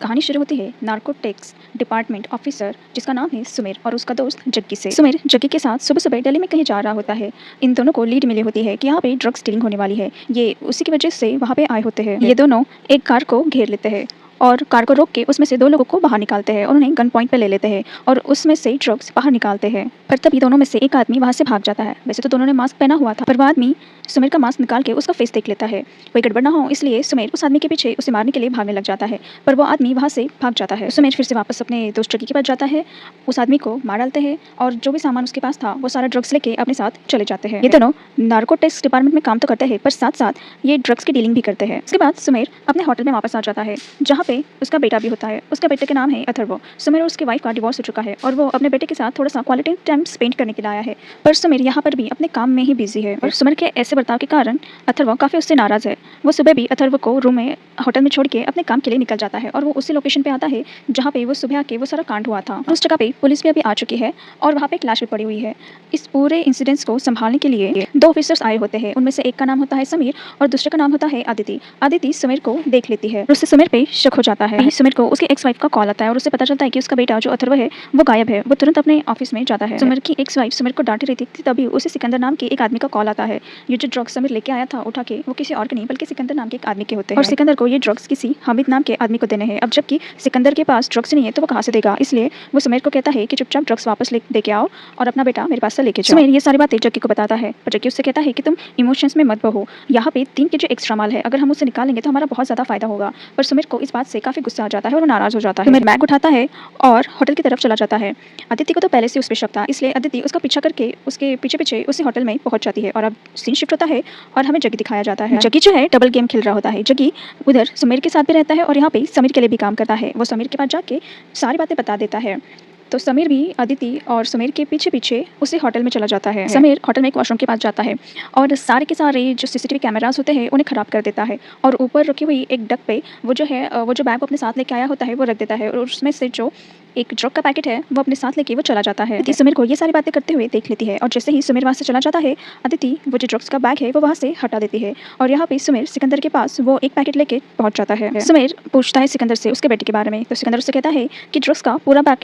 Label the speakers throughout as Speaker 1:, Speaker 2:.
Speaker 1: कहानी शुरू होती है नार्कोटिक्स डिपार्टमेंट ऑफिसर जिसका नाम है सुमेर और उसका दोस्त जग्गी से। सुमेर जग्गी के साथ सुबह सुबह दिल्ली में कहीं जा रहा होता है। इन दोनों को लीड मिली होती है कि यहाँ पे ड्रग्स डीलिंग होने वाली है। ये उसी की वजह से वहाँ पे आए होते हैं। ये दोनों एक कार को घेर लेते हैं और कार को रोक के उसमें से 2 लोगों को बाहर निकालते हैं और उन्हें गन पॉइंट पे ले लेते हैं और उसमें से ड्रग्स बाहर निकालते हैं। पर तभी दोनों में से एक आदमी वहाँ से भाग जाता है। वैसे तो दोनों ने मास्क पहना हुआ था, पर वो आदमी सुमेर का मास्क निकाल के उसका फेस देख लेता है। कोई गड़बड़ ना हो इसलिए सुमेर उस आदमी के पीछे उसे मारने के लिए भागने लग जाता है, पर वो आदमी वहाँ से भाग जाता है। सुमेर फिर से वापस अपने दोस्त जग्गी के पास जाता है, उस आदमी को मार डालते हैं और जो भी सामान उसके पास था वो सारा ड्रग्स लेके अपने साथ चले जाते हैं। ये दोनों नार्कोटिक्स डिपार्टमेंट में काम तो करते हैं, पर साथ साथ ये ड्रग्स की डीलिंग भी करते हैं। उसके बाद सुमेर अपने होटल में वापस आ जाता है जहाँ पे उसका बेटा भी होता है। उसका बेटे के नाम है अथर्व। सुमेर और उसकी वाइफ का डिवोर्स हो चुका है और वो अपने बेटे के साथ थोड़ा सा क्वालिटी टाइम स्पेंड करने के लिए आया है, पर सुमेर यहाँ पर भी अपने काम में ही बिजी है। और सुमेर के ऐसे बर्ताव के कारण अथर्व काफ़ी उससे नाराज़ है। वो सुबह भी अथर्व को रूम में होटल में छोड़ के अपने काम के लिए निकल जाता है और वो उसी लोकेशन पे आता है जहाँ पे वो सुबह आके वो सारा कांड हुआ था। उस जगह पे पुलिस भी अभी आ चुकी है और वहाँ पे एक लाश भी पड़ी हुई है। इस पूरे इंसिडेंट्स को संभालने के लिए 2 ऑफिसर्स आए होते हैं। उनमें से एक का नाम होता है समीर और दूसरे का नाम होता है आदिति। आदिति सुमेर को देख लेती है, उससे सुमेर पे शक हो जाता है। सुमेर को उसकी एक्स वाइफ का कॉल आता है और उससे पता चलता है कि उसका बेटा जो अथर्व है वो गायब है। वो तुरंत अपने ऑफिस में जाता है। सुमेर की एक्स वाइफ सुमेर को डांट रही थी, तभी उसे सिकंदर नाम के एक आदमी का कॉल आता है। ये जो ड्रग्स सुमेर लेके आया था उठा के, वो किसी और के नहीं बल्कि सिकंदर नाम के एक आदमी के होते हैं और सिकंदर को ये ड्रग्स किसी हामिद नाम के आदमी को देने हैं। अब जबकि सिकंदर के पास ड्रग्स नहीं है तो वो कहाँ से देगा, इसलिए वो सुमेर को कहता है कि चुपचाप ड्रग्स वापस लेके आओ और अपना बेटा मेरे पास से लेके जाओ। सुमेर ये सारी बातें जग्गी को बताता है, पर जग्गी उससे कहता है कि तुम इमोशंस में मत बहो। यहाँ पे 3 केजी एक्स्ट्रा माल है, अगर हम उसे निकालेंगे तो हमारा बहुत ज़्यादा फायदा होगा। पर सुमेर को इस बात से काफ़ी गुस्सा आ जाता है और वो नाराज़ हो जाता है। सुमेर बैग उठाता है और होटल की तरफ चला जाता है। अदिति को तो पहले से उस पर शक था, इसलिए अदिति उसका पीछा करके उसके पीछे पीछे उसी होटल में पहुंच जाती है। और अब सीन शिफ्ट होता है और हमें जग्गी दिखाया जाता है। जग्गी जो है डबल गेम खेल रहा होता है। जग्गी उधर सुमेर के साथ भी रहता है और यहाँ पे समीर के लिए भी काम करता है। वो समीर के पास जाके सारी बातें बता देता है, तो समीर भी अदिति और समीर के पीछे पीछे उसी होटल में चला जाता है। समीर होटल में एक वॉशरूम के पास जाता है और सारे के सारे जो सीसीटीवी कैमरास होते हैं उन्हें ख़राब कर देता है और ऊपर रखी हुई एक डक पे वो जो बैग वो अपने साथ लेके आया होता है वो रख देता है और उसमें से जो एक ड्रग का पैकेट है वो अपने साथ लेके वो चला जाता है। अदिति सुमेर को ये सारी बातें करते हुए देख लेती है और जैसे ही सुमेर वहाँ से चला जाता है, अदिति वो जो ड्रग्स का बैग है वो वहाँ से हटा देती है और यहाँ पे सुमेर सिकंदर के पास वो एक पैकेट लेके पहुँच जाता है। सुमेर पूछता है सिकंदर से उसके बेटे के बारे में, तो सिकंदर उससे कहता है कि ड्रग्स का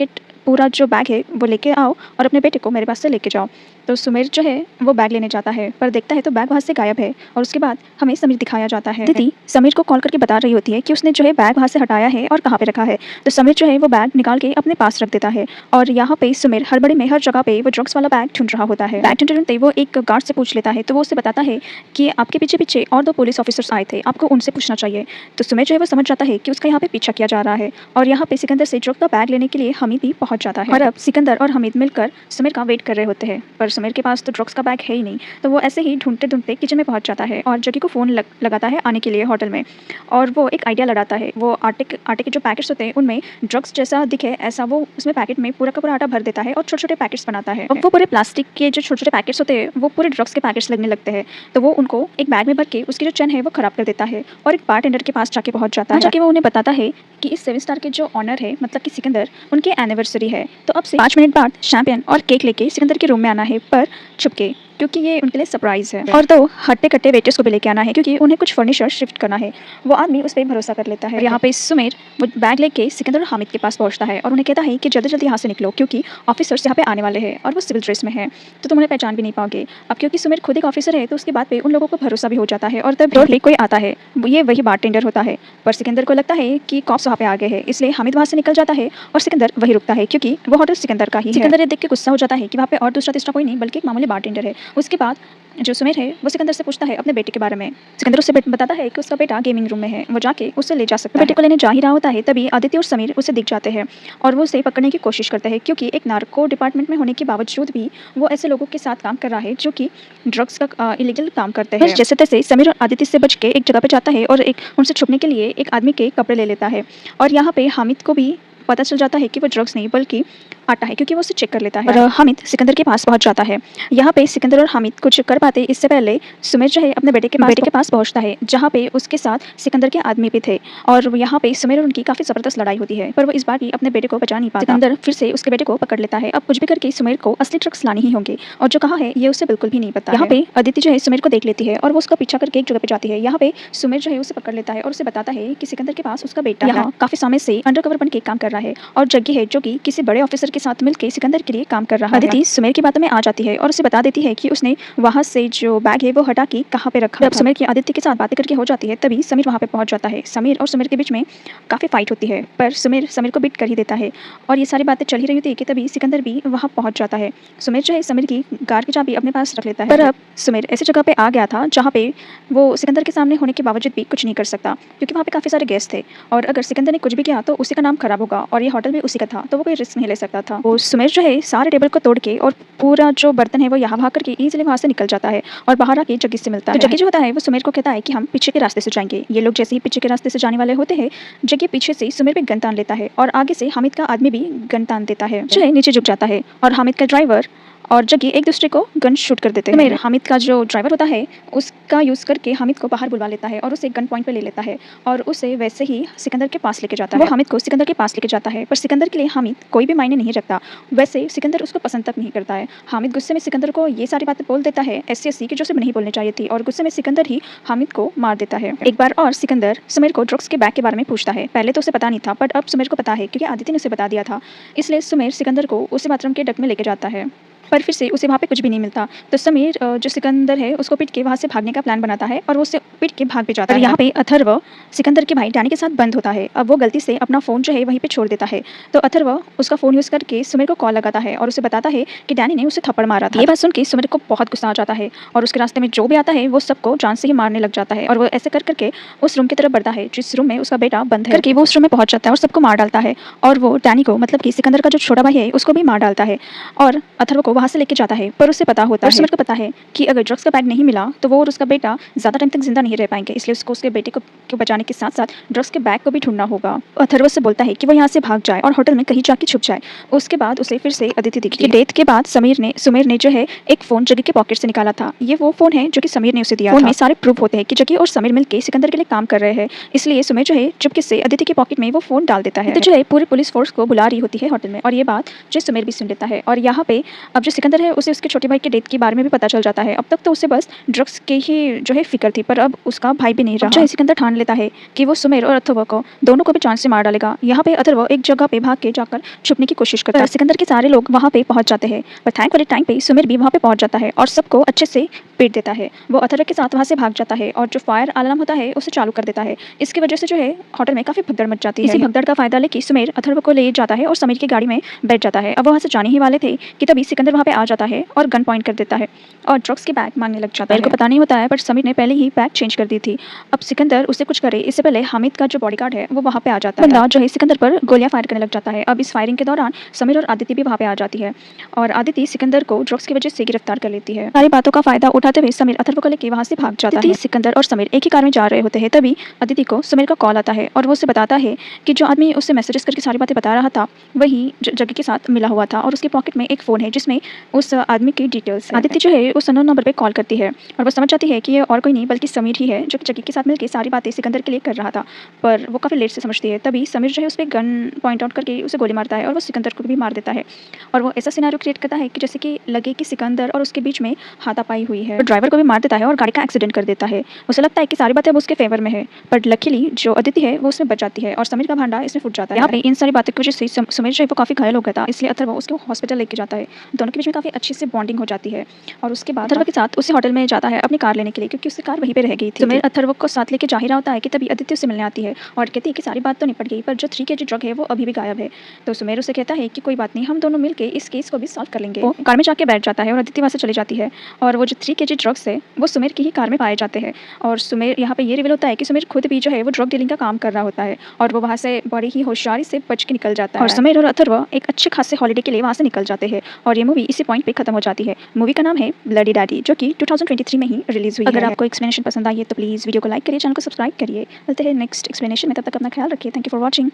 Speaker 1: पूरा जो बैग है वो लेके आओ और अपने बेटे को मेरे पास से लेके जाओ। तो सुमेर जो है वो बैग लेने जाता है, पर देखता है तो बैग वहाँ से गायब है और उसके बाद हमें समीर दिखाया जाता है। अदिति समीर को कॉल करके बता रही होती है कि उसने जो है बैग वहाँ से हटाया है और कहाँ पे रखा है। तो समीर जो है वो बैग निकाल के अपने पास रख देता है और यहाँ पे सुमेर हड़बड़ी में हर जगह पे वो ड्रग्स वाला बैग ढूंढ रहा होता है। बैग ढूंढते ढूंढते वो एक गार्ड से पूछ लेता है, तो वो उससे बताता है कि आपके पीछे पीछे और 2 पुलिस ऑफिसर्स आए थे, आपको उनसे पूछना चाहिए। तो सुमेर जो है वो समझ जाता है कि उसका यहाँ पे पीछा किया जा रहा है और यहाँ पे सिकंदर से ड्रग का बैग लेने के लिए हमीद भी पहुंच जाता है। और अब सिकंदर और हमीद मिलकर सुमेर का वेट कर रहे होते हैं, पर सुमेर के पास तो ड्रग्स का बैग है ही नहीं। तो वो ऐसे ही ढूंढते ढूंढते किचन में पहुंच जाता है और जग्गी को फ़ोन लगाता है आने के लिए होटल में और वो एक आइडिया लड़ाता है। वो आटे के जो पैकेट्स होते हैं उनमें ड्रग्स जैसा दिखे ऐसा वो उसमें पैकेट में पूरा का पूरा आटा भर देता है और छोटे छोटे पैकेट्स बनाता है। अब वो पूरे प्लास्टिक के जो छोटे छोटे पैकेट्स होते हैं वो पूरे ड्रग्स के पैकेट्स लगने लगते हैं। तो वो उनको एक बैग में भर के उसकी जो चेन है वो खराब कर देता है और एक बारटेंडर के पास जाके पहुंच जाता है। जाके वो उन्हें बताता है कि इस 7 स्टार के जो ऑनर है मतलब कि सिकंदर, उनके एनिवर्सरी है, तो अब से 5 मिनट बाद शैंपेन और केक लेके सिकंदर के रूम में आना है, पर छुपके, क्योंकि ये उनके लिए सरप्राइज है। और 2 हट्टे कट्टे वेटर्स को भी लेके आना है क्योंकि उन्हें कुछ फर्नीचर शिफ्ट करना है। वो आदमी उस पर भरोसा कर लेता है। यहाँ पे सुमेर वो बैग लेके सिकंदर और हामिद के पास पहुँचता है और उन्हें कहता है कि जल्दी जल्दी यहाँ से निकलो क्योंकि ऑफिसर्स यहाँ पे आने वाले हैं और वो सिविल ड्रेस में है, तो तुम उन्हें पहचान भी नहीं पाओगे। अब क्योंकि सुमेर खुद एक ऑफिसर है तो उसके बाद पे उन लोगों को भरोसा भी हो जाता है और तब डोर पे कोई आता है, ये वही बारटेंडर होता है। पर सिकंदर को लगता है कि कॉप्स वहाँ पे आ गए हैं, इसलिए हामिद वहाँ से निकल जाता है और सिकंदर वही रुकता है क्योंकि वो होटल सिकंदर का ही है। सिकंदर ये देख के गुस्सा हो जाता है कि वहाँ पे और दूसरा तीसरा कोई नहीं बल्कि एक मामूली बारटेंडर है। उसके बाद जो सुमेर है वो सिकंदर से पूछता है अपने बेटे के बारे में। सिकंदर उससे बताता है कि उसका बेटा गेमिंग रूम में है, वो जाके उससे ले जा सकता है। बेटे को लेने जा ही रहा होता है तभी आदित्य और समीर उसे दिख जाते हैं और वो उसे पकड़ने की कोशिश करते हैं क्योंकि एक नार्को डिपार्टमेंट में होने के बावजूद भी वो ऐसे लोगों के साथ काम कर रहा है जो कि ड्रग्स का इलीगल काम करते हैं। जैसे तैसे समीर और आदित्य से बच के एक जगह पे जाता है और एक उनसे छुपने के लिए एक आदमी के कपड़े ले लेता है और यहाँ पे हामिद को भी पता चल जाता है कि वो ड्रग्स नहीं बल्कि आता है क्योंकि वो उसे चेक कर लेता है। और हामिद सिकंदर के पास पहुंच जाता है। यहाँ पे सिकंदर और हामिद कुछ कर पाते इससे पहले सुमेर जो है अपने बेटे के पास पहुंचता है, जहाँ पे उसके साथ सिकंदर के आदमी भी थे। और यहाँ पे सुमेर और उनकी काफी जबरदस्त लड़ाई होती है, पर वो इस बार भी अपने बेटे को बचा नहीं पाता। सिकंदर फिर से उसके बेटे को पकड़ लेता है। अब कुछ भी करके सुमेर को असली ड्रग्स लाने ही होंगे, और जो कहा है ये उसे बिल्कुल भी नहीं पता। यहाँ पे अदिति जो है सुमेर को देख लेती है और वो उसका पीछा करके एक जगह पे जाती है। यहाँ पे सुमेर जो है उसे पकड़ लेता है और उसे बताता है कि सिकंदर के पास उसका बेटा यहाँ काफी समय से अंडरकवर बन के काम कर रहा है, और जग्गी है जो कि किसी बड़े ऑफिसर के साथ मिलकर सिकंदर के लिए काम कर रहा है। अदिति सुमेर की बातों में आ जाती है और उसे बता देती है कि उसने वहां से जो बैग है वो हटा के कहाँ पे रखा। जब सुमेर की आदित्य के साथ बातें करके हो जाती है तभी समीर वहाँ पे पहुंच जाता है। समीर और सुमेर के बीच में काफी फाइट होती है, पर समीर को बीट कर ही देता है। और ये सारी बातें चल ही रही होती है कि तभी सिकंदर भी वहाँ पहुंच जाता है। सुमेर जो है समीर की कार की चाबी अपने पास रख लेता है, पर अब सुमेर ऐसी जगह पे आ गया था जहाँ पे वो सिकंदर के सामने होने के बावजूद भी कुछ नहीं कर सकता, क्योंकि वहाँ पे काफी सारे गेस्ट थे और अगर सिकंदर ने कुछ भी किया तो उसी का नाम खराब होगा, और ये होटल भी उसी का था, तो वो कोई रिस्क नहीं ले सकता था। वो सुमेर जो है सारे टेबल को तोड़ के और पूरा जो बर्तन है वो यहाँ भाग करके इजीली वहाँ से निकल जाता है और बाहर आके जग्गी से मिलता है। जग्गी जो होता है वो सुमेर को कहता है कि हम पीछे के रास्ते से जाएंगे। ये लोग जैसे ही पीछे के रास्ते से जाने वाले होते हैं, जग्गी पीछे से सुमेर पे गन तान लेता है और आगे से हामिद का आदमी भी गन तान देता है, जो है नीचे झुक जाता है और हामिद का ड्राइवर और जग्गी एक दूसरे को गन शूट कर देते हैं। हामिद का जो ड्राइवर होता है उसका यूज़ करके हामिद को बाहर बुलवा लेता है और उसे गन पॉइंट पे ले लेता है और उसे वैसे ही सिकंदर के पास लेके जाता है। वो हामिद को सिकंदर के पास लेके जाता है, पर सिकंदर के लिए हामिद कोई भी मायने नहीं रखता। वैसे सिकंदर उसको पसंद तक नहीं करता है। हामिद गुस्से में सिकंदर को ये सारी बातें बोल देता है ऐसी कि जो उसे नहीं बोलनी चाहिए थी, और गुस्से में सिकंदर ही हामिद को मार देता है। एक बार और सिकंदर सुमेर को ड्रग्स के बैग के बारे में पूछता है। पहले तो उसे पता नहीं था, बट अब सुमेर को पता है क्योंकि आदित्य ने उसे बता दिया था। इसलिए सुमेर सिकंदर को उसे बाथरूम के डक में लेके जाता है, पर फिर से उसे वहाँ पे कुछ भी नहीं मिलता। तो समीर जो सिकंदर है उसको पीट के वहाँ से भागने का प्लान बनाता है और वो उसे पीट के भाग भी जाता है। यहाँ पे अथर्व सिकंदर के भाई डैनी के साथ बंद होता है। अब वो गलती से अपना फ़ोन जो है वहीं पे छोड़ देता है, तो अथर्व उसका फ़ोन यूज़ करके सुमेर को कॉल लगाता है और उसे बताता है कि डैनी ने उसे थप्पड़ मारा था। ये बात सुन के सुमेर को बहुत गुस्सा आ जाता है और उसके रास्ते में जो भी आता है वो सबको जान से ही मारने लग जाता है, और वो ऐसे कर करके उस रूम की तरफ बढ़ता है जिस रूम में उसका बेटा बंद है। करके वो उस रूम में पहुंच जाता है और सबको मार डालता है, और वो डैनी को मतलब कि सिकंदर का जो छोटा भाई है उसको भी मार डालता है और अथर्व को वहाँ से लेके जाता है। पर उसे पता होता है, सुमेर को पता है कि अगर ड्रग्स का बैग नहीं मिला तो वो और उसका बेटा ज़्यादा टाइम तक जिंदा नहीं रह पाएंगे, इसलिए उसको उसके बेटे को बचाने के साथ साथ ड्रग्स के बैग को भी ढूंढना होगा। अथर्व से बोलता है कि वो यहाँ से भाग जाए और होटल में कहीं जाके छुप जाए। उसके बाद उसे फिर से अदिति दिखती है। डेथ के बाद सुमेर ने जो है एक फ़ोन जग्गी के पॉकेट से निकाला था। ये वो फ़ोन है जो कि समीर ने उसे दिया था। फ़ोन में सारे प्रूफ होते हैं कि जग्गी और समीर मिलकर सिकंदर के लिए काम कर रहे हैं, इसलिए सुमेर जो है चुपके से अदिति के पॉकेट में वो फ़ोन डाल देता है। जो है पूरी पुलिस फोर्स को बुला रही होती है होटल में, और ये बात जो सुमेर भी सुन लेता है। और यहाँ पे अब जो सिकंदर है उसे उसके छोटे भाई के डेथ के बारे में भी पता चल जाता है। अब तक तो उसे बस ड्रग्स के ही जो है फिक्र थी, पर अब उसका भाई भी नहीं रहा। जो सिकंदर ठान लेता है कि वो सुमेर और अथर्व को दोनों को भी चांस से मार डालेगा। यहाँ पे अथर्व एक जगह पे भाग के जाकर छुपने की कोशिश करता है। सिकंदर के सारे लोग वहाँ पे पहुंच जाते हैं, पर थैंकफुली टाइम पे सुमेर भी वहाँ पे पहुंच जाता है और सबको अच्छे से पीट देता है। वो अथर्व के साथ वहाँ से भाग जाता है और जो फायर अलार्म होता है उसे चालू कर देता है। इसकी वजह से जो है होटल में काफी भगदड़ मच जाती है। इसी भगदड़ का फायदा लेके सुमेर अथर्व को ले जाता है और समीर की गाड़ी में बैठ जाता है। अब वहाँ से जाने ही वाले थे कि तभी सिकंदर वहाँ पे आ जाता है और गन पॉइंट कर देता है और ड्रग्स के बैग मांगने लग जाता है। को पता नहीं होता है, पर समीर ने पहले ही बैग चेंज कर दी थी। अब सिकंदर उसे कुछ करे इससे पहले हामिद का जो बॉडीगार्ड है वो वहाँ पे आ जाता है। बंदा जो है सिकंदर पर गोलियां फायर करने लग जाता है। अब इस फायरिंग के दौरान समीर और आदिति भी वहाँ पे आ जाती है और आदिति सिकंदर को ड्रग्स की वजह से गिरफ्तार कर लेती है। सारी बातों का फायदा उठाते हुए समीर अथर्व को लेकर वहाँ से भाग जाता है। सिकंदर और समीर एक ही कार में जा रहे होते हैं, तभी आदिति को समीर का कॉल आता है और वो उसे बताता है कि जो आदमी उससे मैसेजेस करके सारी बातें बता रहा था वही जग्गी के साथ मिला हुआ था और उसके पॉकेट में एक फ़ोन है जिसमें उस आदमी की डिटेल्स। आदिति जो है उस अननोन नंबर पे कॉल करती है और वो समझ जाती है कि ये और कोई नहीं बल्कि समीर ही है जो कि जग्गी के साथ मिलकर सारी बातें सिकंदर के लिए कर रहा था, पर वो काफ़ी लेट से समझती है। तभी समीर जो है उस पर गन पॉइंट आउट करके उसे गोली मारता है और वो सिकंदर को भी मार देता है और वो ऐसा सिनेरियो क्रिएट करता है कि जैसे कि लगे कि सिकंदर और उसके बीच में हाथापाई हुई है। ड्राइवर को भी मार देता है और गाड़ी का एक्सीडेंट कर देता है। उसे लगता है कि सारी बातें अब उसके फेवर में है, बट लकीली जो अदिति है वो उसमें बच जाती है और समीर का भांडा इसमें फूट जाता है। यहाँ पे इन सारी बातों की वजह से समीर जो है वो काफ़ी घायल हो गया था, इसलिए अथर्व उसको हॉस्पिटल लेके जाता है। दोनों के बीच में काफ़ी अच्छी से बॉन्डिंग हो जाती है और उसके बाद अथर्व के साथ उसे होटल में जाता है अपनी कार लेने के लिए, क्योंकि उसकी कार वहीं पे रह गई थी। समीर अथर्व को साथ लेके जा ही रहा होता है कि तभी अदिति उसे मिलने आती है और कहती है कि सारी बात तो निपट गई, पर जो 3 kg ड्रग है वो अभी भी गायब है। तो सुमेर उसे कहता है कि कोई बात नहीं, हम दोनों मिलकर इस केस को भी सॉल्व कर लेंगे। वो कार में जाके बैठ जाता है और अदिति वहाँ से चली जाती है और वो जो 3 kg ड्रग्स है वो सुमेर की ही कार में पाए जाते हैं। और सुमेर यहाँ पे ये रिवील होता है कि सुमेर खुद भी जो है वो ड्रग डीलिंग का काम कर रहा होता है और वो वहाँ से बड़ी ही होशियारी से बच के निकल जाता है और सुमेर और अथर्व एक अच्छे खासे हॉलिडे के लिए वहाँ से निकल जाते हैं और ये मूवी इसी पॉइंट पे खत्म हो जाती है। मूवी का नाम है ब्लडी डैडी, जो कि 2023 में ही रिलीज हुई है। अगर आपको एक्सप्लेनेशन पसंद आई है तो प्लीज़ वीडियो को लाइक करिए, चैनल को सब्सक्राइब करिए। मिलते हैं नेक्स्ट एक्सप्लेनेशन में, तब तक अपना ख्याल रखिए। Thank you for watching.